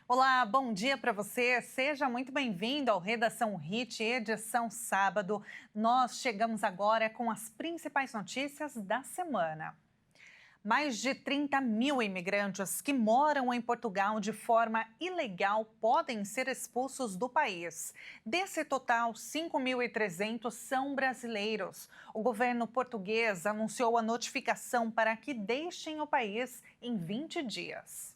Olá, bom dia para você. Seja muito bem-vindo ao Redação Hit, edição sábado. Nós chegamos agora com as principais notícias da semana. Mais de 30 mil imigrantes que moram em Portugal de forma ilegal podem ser expulsos do país. Desse total, 5.300 são brasileiros. O governo português anunciou a notificação para que deixem o país em 20 dias.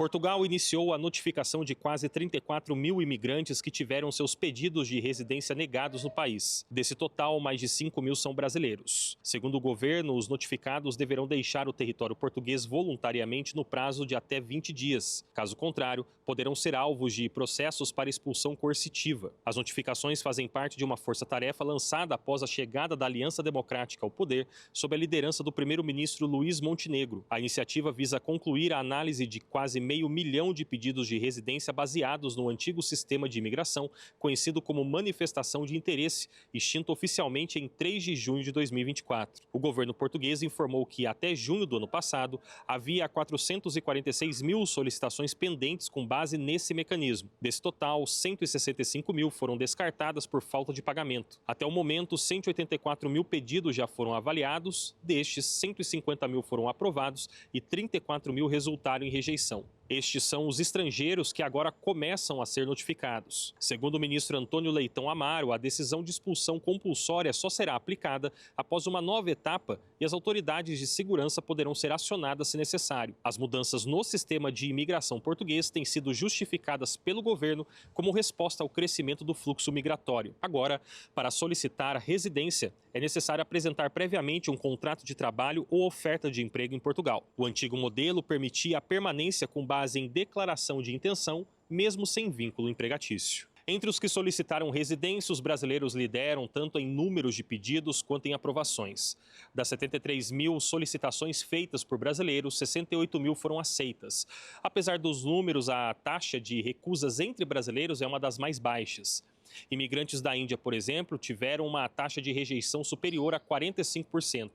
Portugal iniciou a notificação de quase 34 mil imigrantes que tiveram seus pedidos de residência negados no país. Desse total, mais de 5 mil são brasileiros. Segundo o governo, os notificados deverão deixar o território português voluntariamente no prazo de até 20 dias. Caso contrário, poderão ser alvos de processos para expulsão coercitiva. As notificações fazem parte de uma força-tarefa lançada após a chegada da Aliança Democrática ao poder, sob a liderança do primeiro-ministro Luís Montenegro. A iniciativa visa concluir a análise de quase meio milhão de pedidos de residência baseados no antigo sistema de imigração, conhecido como manifestação de interesse, extinto oficialmente em 3 de junho de 2024. O governo português informou que até junho do ano passado havia 446 mil solicitações pendentes com base nesse mecanismo. Desse total, 165 mil foram descartadas por falta de pagamento. Até o momento, 184 mil pedidos já foram avaliados, destes 150 mil foram aprovados e 34 mil resultaram em rejeição. Estes são os estrangeiros que agora começam a ser notificados. Segundo o ministro Antônio Leitão Amaro, a decisão de expulsão compulsória só será aplicada após uma nova etapa e as autoridades de segurança poderão ser acionadas se necessário. As mudanças no sistema de imigração português têm sido justificadas pelo governo como resposta ao crescimento do fluxo migratório. Agora, para solicitar residência, é necessário apresentar previamente um contrato de trabalho ou oferta de emprego em Portugal. O antigo modelo permitia a permanência com base em declaração de intenção, mesmo sem vínculo empregatício. Entre os que solicitaram residência, os brasileiros lideram tanto em números de pedidos quanto em aprovações. Das 73 mil solicitações feitas por brasileiros, 68 mil foram aceitas. Apesar dos números, a taxa de recusas entre brasileiros é uma das mais baixas. Imigrantes da Índia, por exemplo, tiveram uma taxa de rejeição superior a 45%.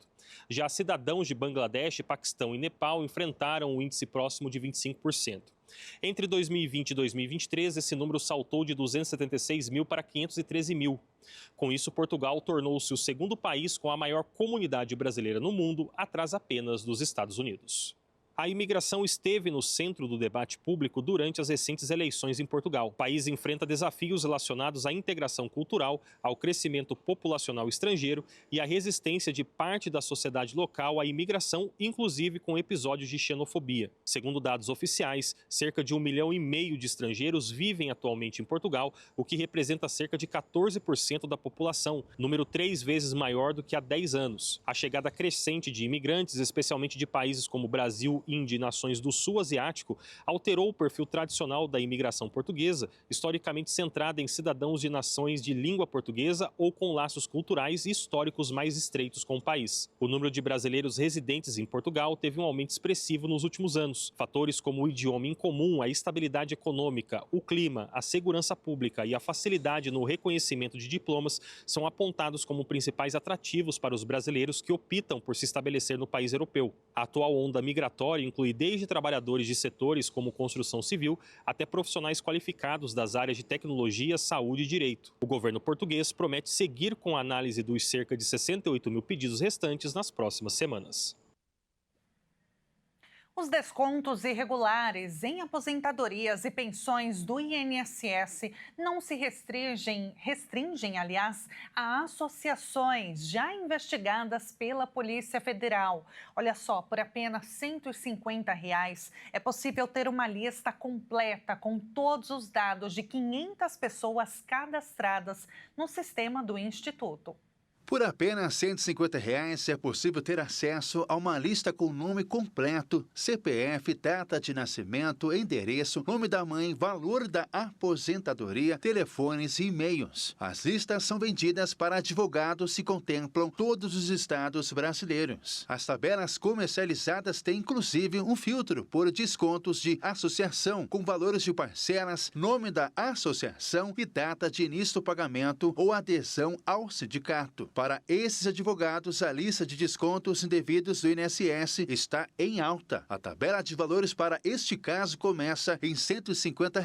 Já cidadãos de Bangladesh, Paquistão e Nepal enfrentaram um índice próximo de 25%. Entre 2020 e 2023, esse número saltou de 276 mil para 513 mil. Com isso, Portugal tornou-se o segundo país com a maior comunidade brasileira no mundo, atrás apenas dos Estados Unidos. A imigração esteve no centro do debate público durante as recentes eleições em Portugal. O país enfrenta desafios relacionados à integração cultural, ao crescimento populacional estrangeiro e à resistência de parte da sociedade local à imigração, inclusive com episódios de xenofobia. Segundo dados oficiais, cerca de 1,5 milhão de estrangeiros vivem atualmente em Portugal, o que representa cerca de 14% da população, número 3 vezes maior do que há 10 anos. A chegada crescente de imigrantes, especialmente de países como Brasil, Índia e nações do sul asiático, alterou o perfil tradicional da imigração portuguesa, historicamente centrada em cidadãos de nações de língua portuguesa ou com laços culturais e históricos mais estreitos com o país. O número de brasileiros residentes em Portugal teve um aumento expressivo nos últimos anos. Fatores como o idioma incomum, a estabilidade econômica, o clima, a segurança pública e a facilidade no reconhecimento de diplomas são apontados como principais atrativos para os brasileiros que optam por se estabelecer no país europeu. A atual onda migratória inclui desde trabalhadores de setores como construção civil até profissionais qualificados das áreas de tecnologia, saúde e direito. O governo português promete seguir com a análise dos cerca de 68 mil pedidos restantes nas próximas semanas. Os descontos irregulares em aposentadorias e pensões do INSS não se restringem, aliás, a associações já investigadas pela Polícia Federal. Olha só, por apenas R$ 150 é possível ter uma lista completa com todos os dados de 500 pessoas cadastradas no sistema do Instituto. Por apenas R$ 150 é possível ter acesso a uma lista com nome completo, CPF, data de nascimento, endereço, nome da mãe, valor da aposentadoria, telefones e e-mails. As listas são vendidas para advogados e contemplam todos os estados brasileiros. As tabelas comercializadas têm inclusive um filtro por descontos de associação, com valores de parcelas, nome da associação e data de início do pagamento ou adesão ao sindicato. Para esses advogados, a lista de descontos indevidos do INSS está em alta. A tabela de valores para este caso começa em R$ 150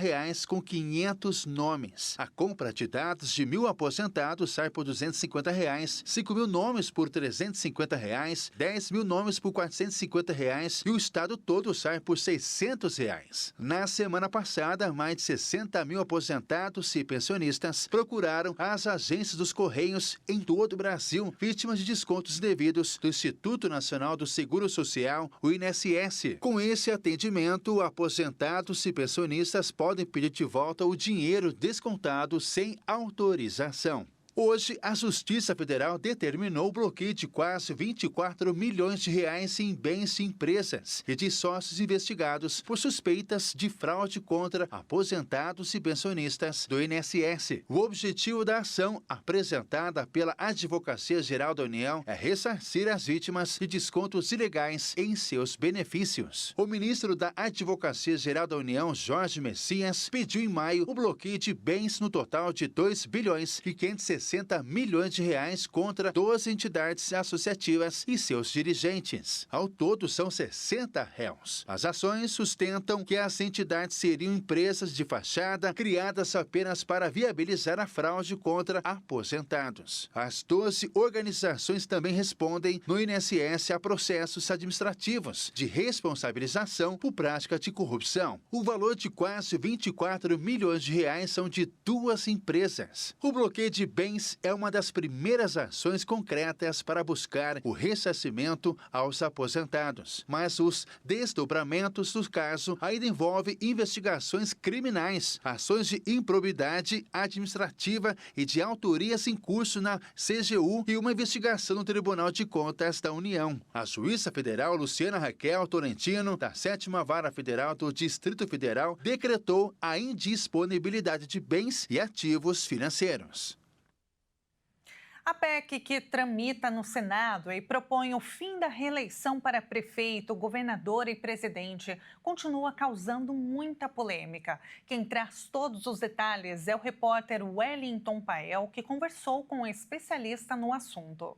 com 500 nomes. A compra de dados de 1.000 aposentados sai por R$ 250, 5.000 nomes por R$ 350, 10.000 nomes por R$ 450 e o estado todo sai por R$ 600. Na semana passada, mais de 60.000 aposentados e pensionistas procuraram as agências dos Correios em todo o Brasil, vítimas de descontos indevidos do Instituto Nacional do Seguro Social, o INSS. Com esse atendimento, aposentados e pensionistas podem pedir de volta o dinheiro descontado sem autorização. Hoje, a Justiça Federal determinou o bloqueio de quase 24 milhões de reais em bens de empresas e de sócios investigados por suspeitas de fraude contra aposentados e pensionistas do INSS. O objetivo da ação, apresentada pela Advocacia Geral da União, é ressarcir as vítimas de descontos ilegais em seus benefícios. O ministro da Advocacia Geral da União, Jorge Messias, pediu em maio o bloqueio de bens no total de 2 bilhões e 560 milhões de reais contra 12 entidades associativas e seus dirigentes. Ao todo, são 60 réus. As ações sustentam que as entidades seriam empresas de fachada criadas apenas para viabilizar a fraude contra aposentados. As 12 organizações também respondem no INSS a processos administrativos de responsabilização por prática de corrupção. O valor de quase 24 milhões de reais são de 2 empresas. O bloqueio de bens é uma das primeiras ações concretas para buscar o ressarcimento aos aposentados. Mas os desdobramentos do caso ainda envolvem investigações criminais, ações de improbidade administrativa e de autorias em curso na CGU e uma investigação no Tribunal de Contas da União. A juíza federal Luciana Raquel Tolentino, da 7ª Vara Federal do Distrito Federal, decretou a indisponibilidade de bens e ativos financeiros. A PEC que tramita no Senado e propõe o fim da reeleição para prefeito, governador e presidente continua causando muita polêmica. Quem traz todos os detalhes é o repórter Wellington Pael, que conversou com um especialista no assunto.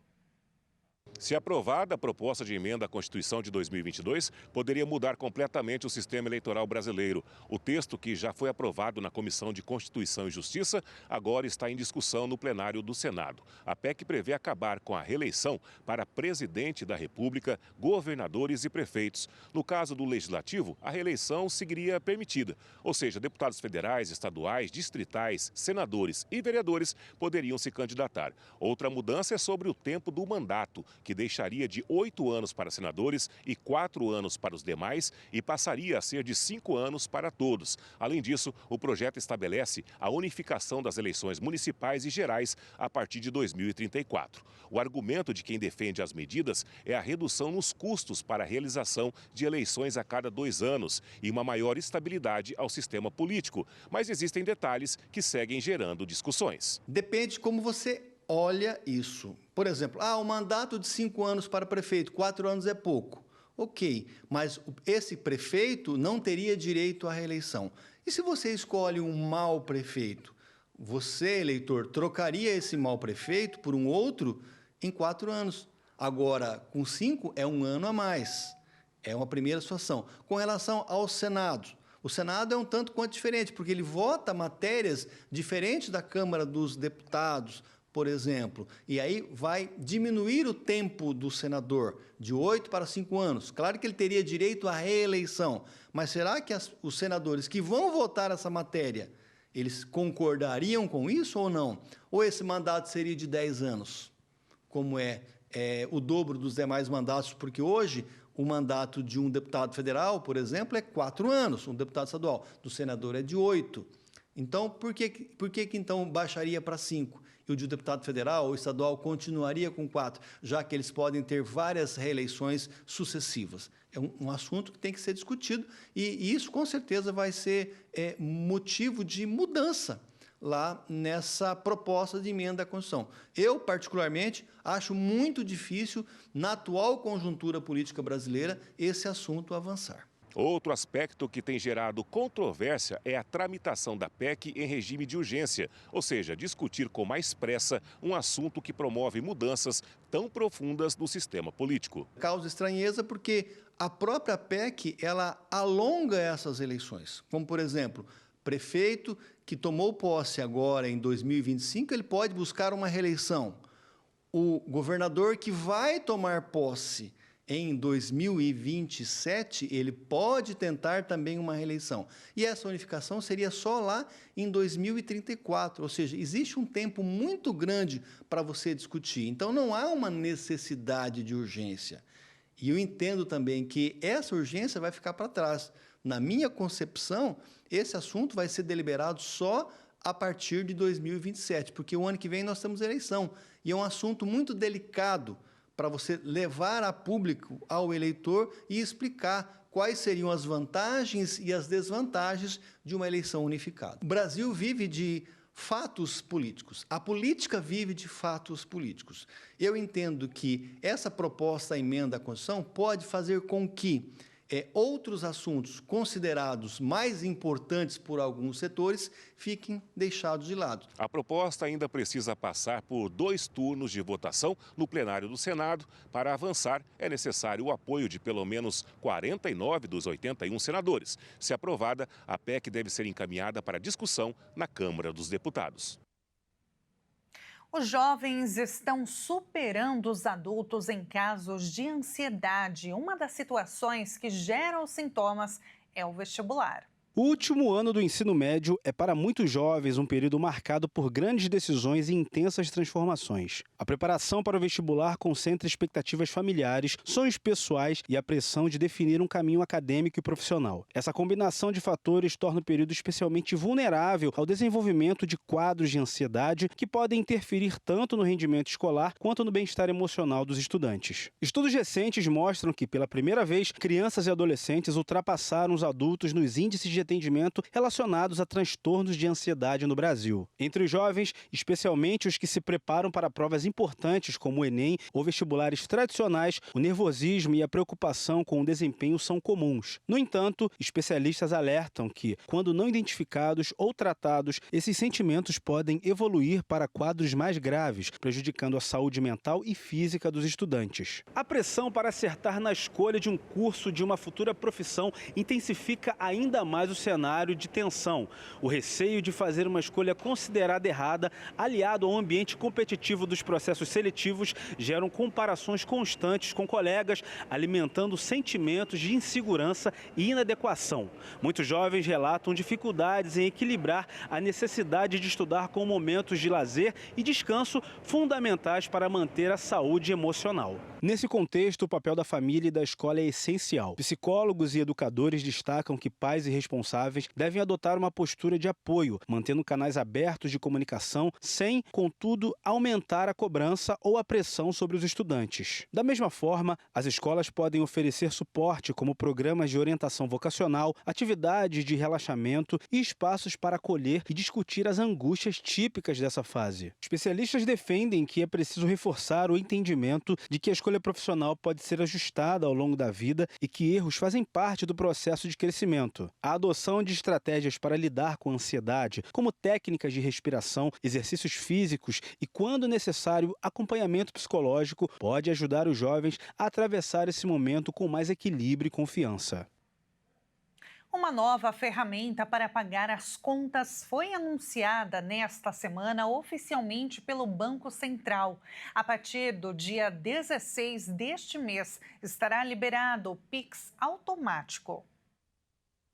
Se aprovada a proposta de emenda à Constituição de 2022, poderia mudar completamente o sistema eleitoral brasileiro. O texto, que já foi aprovado na Comissão de Constituição e Justiça, agora está em discussão no plenário do Senado. A PEC prevê acabar com a reeleição para presidente da República, governadores e prefeitos. No caso do Legislativo, a reeleição seguiria permitida, ou seja, deputados federais, estaduais, distritais, senadores e vereadores poderiam se candidatar. Outra mudança é sobre o tempo do mandato, que deixaria de 8 anos para senadores e 4 anos para os demais e passaria a ser de 5 anos para todos. Além disso, o projeto estabelece a unificação das eleições municipais e gerais a partir de 2034. O argumento de quem defende as medidas é a redução nos custos para a realização de eleições a cada 2 anos e uma maior estabilidade ao sistema político. Mas existem detalhes que seguem gerando discussões. Depende como você olha isso. Por exemplo, o mandato de 5 anos para prefeito, 4 anos é pouco. Ok, mas esse prefeito não teria direito à reeleição. E se você escolhe um mau prefeito? Você, eleitor, trocaria esse mau prefeito por um outro em 4 anos. Agora, com 5 é 1 ano a mais. É uma primeira situação. Com relação ao Senado, o Senado é um tanto quanto diferente, porque ele vota matérias diferentes da Câmara dos Deputados, por exemplo, e aí vai diminuir o tempo do senador de 8 para 5 anos. Claro que ele teria direito à reeleição, mas será que os senadores que vão votar essa matéria, eles concordariam com isso ou não? Ou esse mandato seria de 10 anos, como é o dobro dos demais mandatos, porque hoje o mandato de um deputado federal, por exemplo, é 4 anos, um deputado estadual, do senador é de 8. Então, por que então baixaria para 5? E o de deputado federal ou estadual continuaria com 4, já que eles podem ter várias reeleições sucessivas. É um assunto que tem que ser discutido e isso, com certeza, vai ser motivo de mudança lá nessa proposta de emenda à Constituição. Eu, particularmente, acho muito difícil, na atual conjuntura política brasileira, esse assunto avançar. Outro aspecto que tem gerado controvérsia é a tramitação da PEC em regime de urgência, ou seja, discutir com mais pressa um assunto que promove mudanças tão profundas no sistema político. Causa estranheza porque a própria PEC, ela alonga essas eleições. Como, por exemplo, prefeito que tomou posse agora em 2025, ele pode buscar uma reeleição. O governador que vai tomar posse em 2027, ele pode tentar também uma reeleição. E essa unificação seria só lá em 2034, ou seja, existe um tempo muito grande para você discutir. Então, não há uma necessidade de urgência. E eu entendo também que essa urgência vai ficar para trás. Na minha concepção, esse assunto vai ser deliberado só a partir de 2027, porque o ano que vem nós temos eleição. E é um assunto muito delicado para você levar a público ao eleitor e explicar quais seriam as vantagens e as desvantagens de uma eleição unificada. O Brasil vive de fatos políticos. A política vive de fatos políticos. Eu entendo que essa proposta à emenda à Constituição pode fazer com que outros assuntos considerados mais importantes por alguns setores fiquem deixados de lado. A proposta ainda precisa passar por 2 turnos de votação no plenário do Senado. Para avançar, é necessário o apoio de pelo menos 49 dos 81 senadores. Se aprovada, a PEC deve ser encaminhada para discussão na Câmara dos Deputados. Os jovens estão superando os adultos em casos de ansiedade. Uma das situações que geram os sintomas é o vestibular. O último ano do ensino médio é para muitos jovens um período marcado por grandes decisões e intensas transformações. A preparação para o vestibular concentra expectativas familiares, sonhos pessoais e a pressão de definir um caminho acadêmico e profissional. Essa combinação de fatores torna o período especialmente vulnerável ao desenvolvimento de quadros de ansiedade que podem interferir tanto no rendimento escolar quanto no bem-estar emocional dos estudantes. Estudos recentes mostram que, pela primeira vez, crianças e adolescentes ultrapassaram os adultos nos índices de atendimento relacionados a transtornos de ansiedade no Brasil. Entre os jovens, especialmente os que se preparam para provas importantes como o Enem ou vestibulares tradicionais, o nervosismo e a preocupação com o desempenho são comuns. No entanto, especialistas alertam que, quando não identificados ou tratados, esses sentimentos podem evoluir para quadros mais graves, prejudicando a saúde mental e física dos estudantes. A pressão para acertar na escolha de um curso de uma futura profissão intensifica ainda mais o cenário de tensão. O receio de fazer uma escolha considerada errada, aliado ao ambiente competitivo dos processos seletivos, geram comparações constantes com colegas, alimentando sentimentos de insegurança e inadequação. Muitos jovens relatam dificuldades em equilibrar a necessidade de estudar com momentos de lazer e descanso fundamentais para manter a saúde emocional. Nesse contexto, o papel da família e da escola é essencial. Psicólogos e educadores destacam que pais e responsáveis devem adotar uma postura de apoio, mantendo canais abertos de comunicação, sem, contudo, aumentar a cobrança ou a pressão sobre os estudantes. Da mesma forma, as escolas podem oferecer suporte, como programas de orientação vocacional, atividades de relaxamento e espaços para acolher e discutir as angústias típicas dessa fase. Especialistas defendem que é preciso reforçar o entendimento de que a escolha profissional pode ser ajustada ao longo da vida e que erros fazem parte do processo de crescimento. A adoção de estratégias para lidar com a ansiedade, como técnicas de respiração, exercícios físicos e, quando necessário, acompanhamento psicológico, pode ajudar os jovens a atravessar esse momento com mais equilíbrio e confiança. Uma nova ferramenta para pagar as contas foi anunciada nesta semana oficialmente pelo Banco Central. A partir do dia 16 deste mês, estará liberado o Pix automático.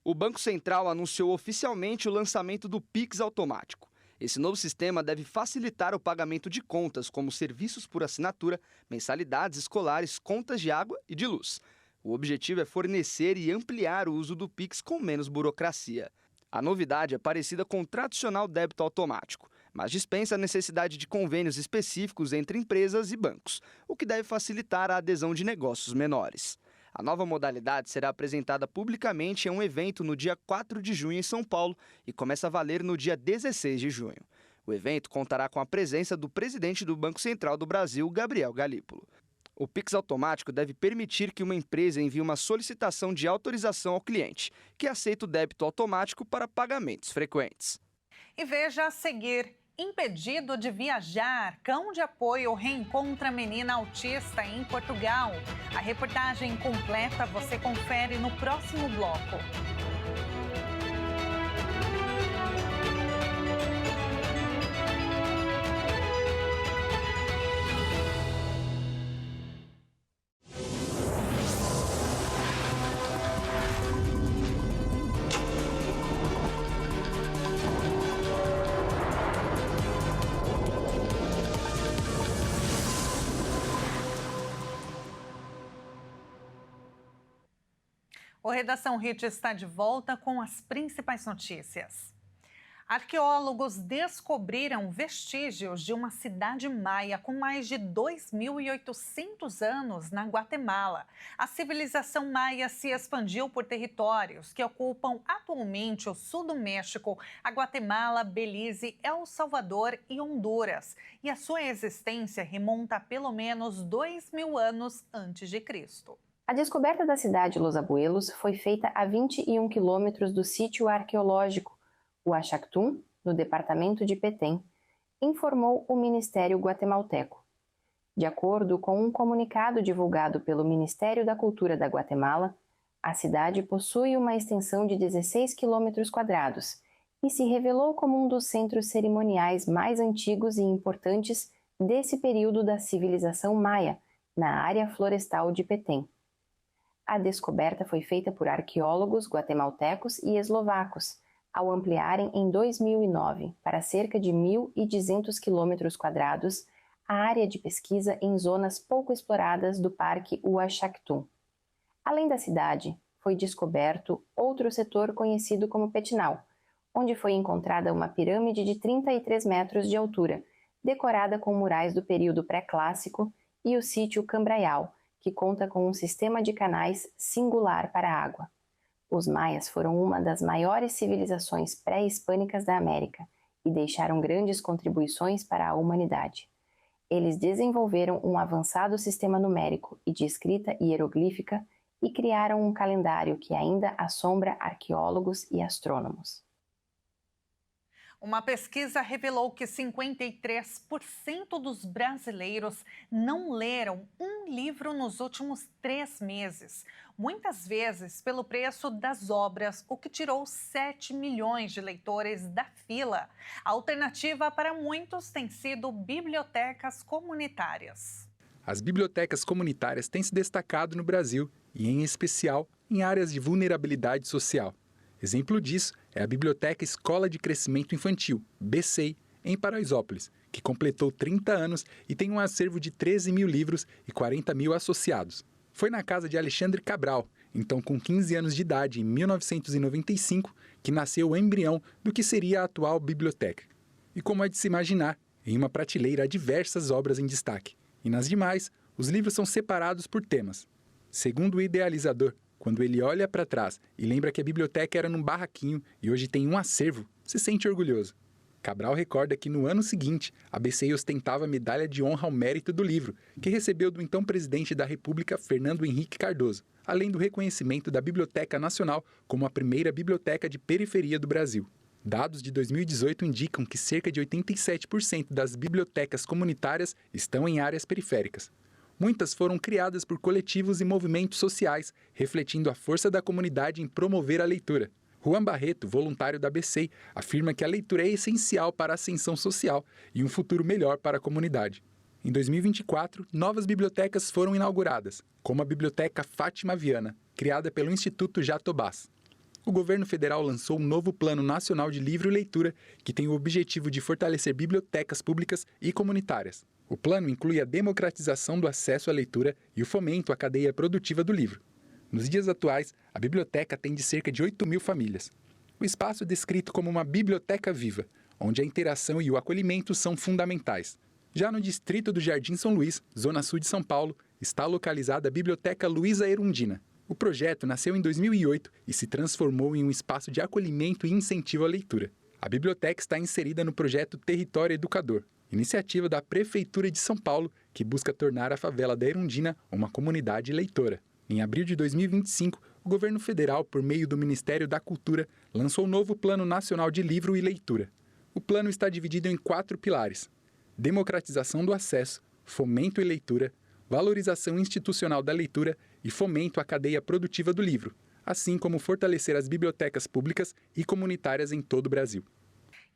O Banco Central anunciou oficialmente o lançamento do Pix automático. Esse novo sistema deve facilitar o pagamento de contas, como serviços por assinatura, mensalidades escolares, contas de água e de luz. O objetivo é fornecer e ampliar o uso do Pix com menos burocracia. A novidade é parecida com o tradicional débito automático, mas dispensa a necessidade de convênios específicos entre empresas e bancos, o que deve facilitar a adesão de negócios menores. A nova modalidade será apresentada publicamente em um evento no dia 4 de junho em São Paulo e começa a valer no dia 16 de junho. O evento contará com a presença do presidente do Banco Central do Brasil, Gabriel Galípolo. O Pix automático deve permitir que uma empresa envie uma solicitação de autorização ao cliente, que aceita o débito automático para pagamentos frequentes. E veja a seguir: impedido de viajar, cão de apoio reencontra menina autista em Portugal. A reportagem completa você confere no próximo bloco. O Redação Hit está de volta com as principais notícias. Arqueólogos descobriram vestígios de uma cidade maia com mais de 2.800 anos na Guatemala. A civilização maia se expandiu por territórios que ocupam atualmente o sul do México, a Guatemala, Belize, El Salvador e Honduras. E a sua existência remonta a pelo menos 2.000 anos antes de Cristo. A descoberta da cidade Los Abuelos foi feita a 21 quilômetros do sítio arqueológico Uaxactún, no departamento de Petén, informou o Ministério guatemalteco. De acordo com um comunicado divulgado pelo Ministério da Cultura da Guatemala, a cidade possui uma extensão de 16 quilômetros quadrados e se revelou como um dos centros cerimoniais mais antigos e importantes desse período da civilização maia, na área florestal de Petén. A descoberta foi feita por arqueólogos guatemaltecos e eslovacos, ao ampliarem em 2009 para cerca de 1.200 quilômetros quadrados a área de pesquisa em zonas pouco exploradas do Parque Uaxactún. Além da cidade, foi descoberto outro setor conhecido como Petinal, onde foi encontrada uma pirâmide de 33 metros de altura, decorada com murais do período pré-clássico, e o sítio Cambraial, que conta com um sistema de canais singular para a água. Os maias foram uma das maiores civilizações pré-hispânicas da América e deixaram grandes contribuições para a humanidade. Eles desenvolveram um avançado sistema numérico e de escrita hieroglífica e criaram um calendário que ainda assombra arqueólogos e astrônomos. Uma pesquisa revelou que 53% dos brasileiros não leram um livro nos últimos 3 meses, muitas vezes pelo preço das obras, o que tirou 7 milhões de leitores da fila. A alternativa para muitos tem sido bibliotecas comunitárias. As bibliotecas comunitárias têm se destacado no Brasil e, em especial, em áreas de vulnerabilidade social. Exemplo disso é a Biblioteca Escola de Crescimento Infantil, BCEI, em Paraisópolis, que completou 30 anos e tem um acervo de 13 mil livros e 40 mil associados. Foi na casa de Alexandre Cabral, então com 15 anos de idade, em 1995, que nasceu o embrião do que seria a atual biblioteca. E como é de se imaginar, em uma prateleira há diversas obras em destaque, e nas demais, os livros são separados por temas. Segundo o idealizador, quando ele olha para trás e lembra que a biblioteca era num barraquinho e hoje tem um acervo, se sente orgulhoso. Cabral recorda que no ano seguinte, a BCEI ostentava a Medalha de Honra ao Mérito do Livro, que recebeu do então presidente da República, Fernando Henrique Cardoso, além do reconhecimento da Biblioteca Nacional como a primeira biblioteca de periferia do Brasil. Dados de 2018 indicam que cerca de 87% das bibliotecas comunitárias estão em áreas periféricas. Muitas foram criadas por coletivos e movimentos sociais, refletindo a força da comunidade em promover a leitura. Juan Barreto, voluntário da BCEI, afirma que a leitura é essencial para a ascensão social e um futuro melhor para a comunidade. Em 2024, novas bibliotecas foram inauguradas, como a Biblioteca Fátima Viana, criada pelo Instituto Jatobás. O governo federal lançou um novo Plano Nacional de Livro e Leitura, que tem o objetivo de fortalecer bibliotecas públicas e comunitárias. O plano inclui a democratização do acesso à leitura e o fomento à cadeia produtiva do livro. Nos dias atuais, a biblioteca atende cerca de 8 mil famílias. O espaço é descrito como uma biblioteca viva, onde a interação e o acolhimento são fundamentais. Já no distrito do Jardim São Luís, zona sul de São Paulo, está localizada a Biblioteca Luísa Erundina. O projeto nasceu em 2008 e se transformou em um espaço de acolhimento e incentivo à leitura. A biblioteca está inserida no projeto Território Educador, iniciativa da Prefeitura de São Paulo que busca tornar a favela da Erundina uma comunidade leitora. Em abril de 2025, o governo federal, por meio do Ministério da Cultura, lançou o novo Plano Nacional de Livro e Leitura. O plano está dividido em 4 pilares: democratização do acesso, fomento e leitura, valorização institucional da leitura e fomento à cadeia produtiva do livro, assim como fortalecer as bibliotecas públicas e comunitárias em todo o Brasil.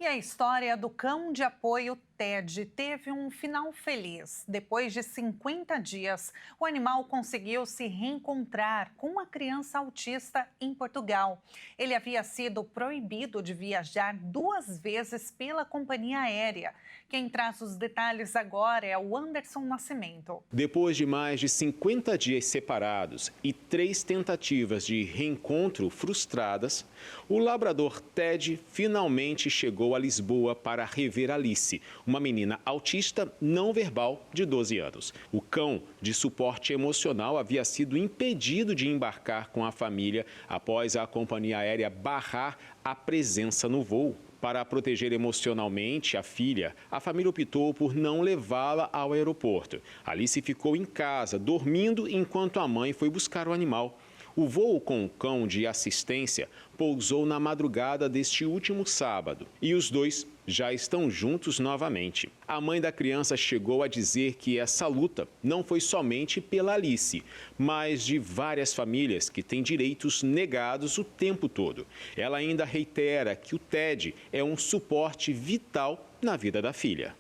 E a história do cão de apoio TED teve um final feliz. Depois de 50 dias, o animal conseguiu se reencontrar com uma criança autista em Portugal. Ele havia sido proibido de viajar 2 vezes pela companhia aérea. Quem traz os detalhes agora é o Anderson Nascimento. Depois de mais de 50 dias separados e 3 tentativas de reencontro frustradas, o labrador TED finalmente chegou a Lisboa para rever Alice, uma menina autista não verbal de 12 anos. O cão de suporte emocional havia sido impedido de embarcar com a família após a companhia aérea barrar a presença no voo. Para proteger emocionalmente a filha, a família optou por não levá-la ao aeroporto. Alice ficou em casa, dormindo enquanto a mãe foi buscar o animal. O voo com o cão de assistência pousou na madrugada deste último sábado e os dois já estão juntos novamente. A mãe da criança chegou a dizer que essa luta não foi somente pela Alice, mas de várias famílias que têm direitos negados o tempo todo. Ela ainda reitera que o TED é um suporte vital na vida da filha.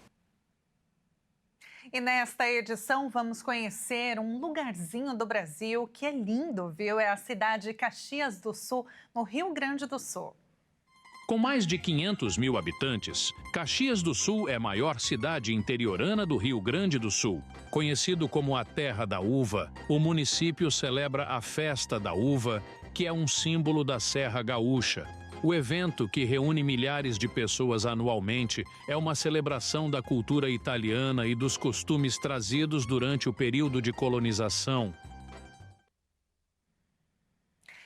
E nesta edição vamos conhecer um lugarzinho do Brasil que é lindo, viu? É a cidade de Caxias do Sul, no Rio Grande do Sul. Com mais de 500 mil habitantes, Caxias do Sul é a maior cidade interiorana do Rio Grande do Sul. Conhecido como a Terra da Uva, o município celebra a Festa da Uva, que é um símbolo da Serra Gaúcha. O evento, que reúne milhares de pessoas anualmente, é uma celebração da cultura italiana e dos costumes trazidos durante o período de colonização.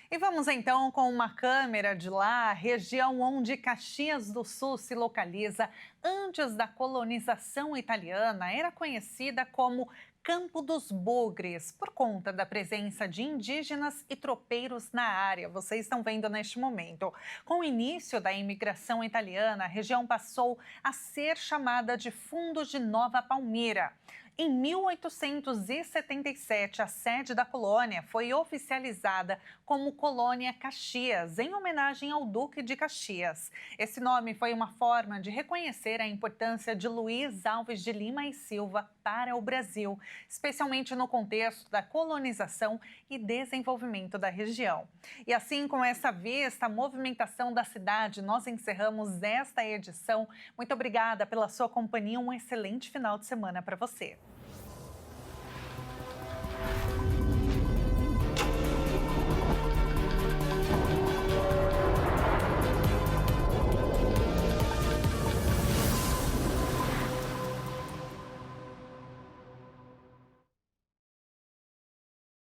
E vamos então com uma câmera de lá, a região onde Caxias do Sul se localiza antes da colonização italiana, era conhecida como Campo dos Bugres, por conta da presença de indígenas e tropeiros na área. Vocês estão vendo neste momento. Com o início da imigração italiana, a região passou a ser chamada de Fundo de Nova Palmira. Em 1877, a sede da colônia foi oficializada como Colônia Caxias, em homenagem ao Duque de Caxias. Esse nome foi uma forma de reconhecer a importância de Luiz Alves de Lima e Silva para o Brasil, especialmente no contexto da colonização e desenvolvimento da região. E assim, com essa vista, a movimentação da cidade, nós encerramos esta edição. Muito obrigada pela sua companhia, um excelente final de semana para você.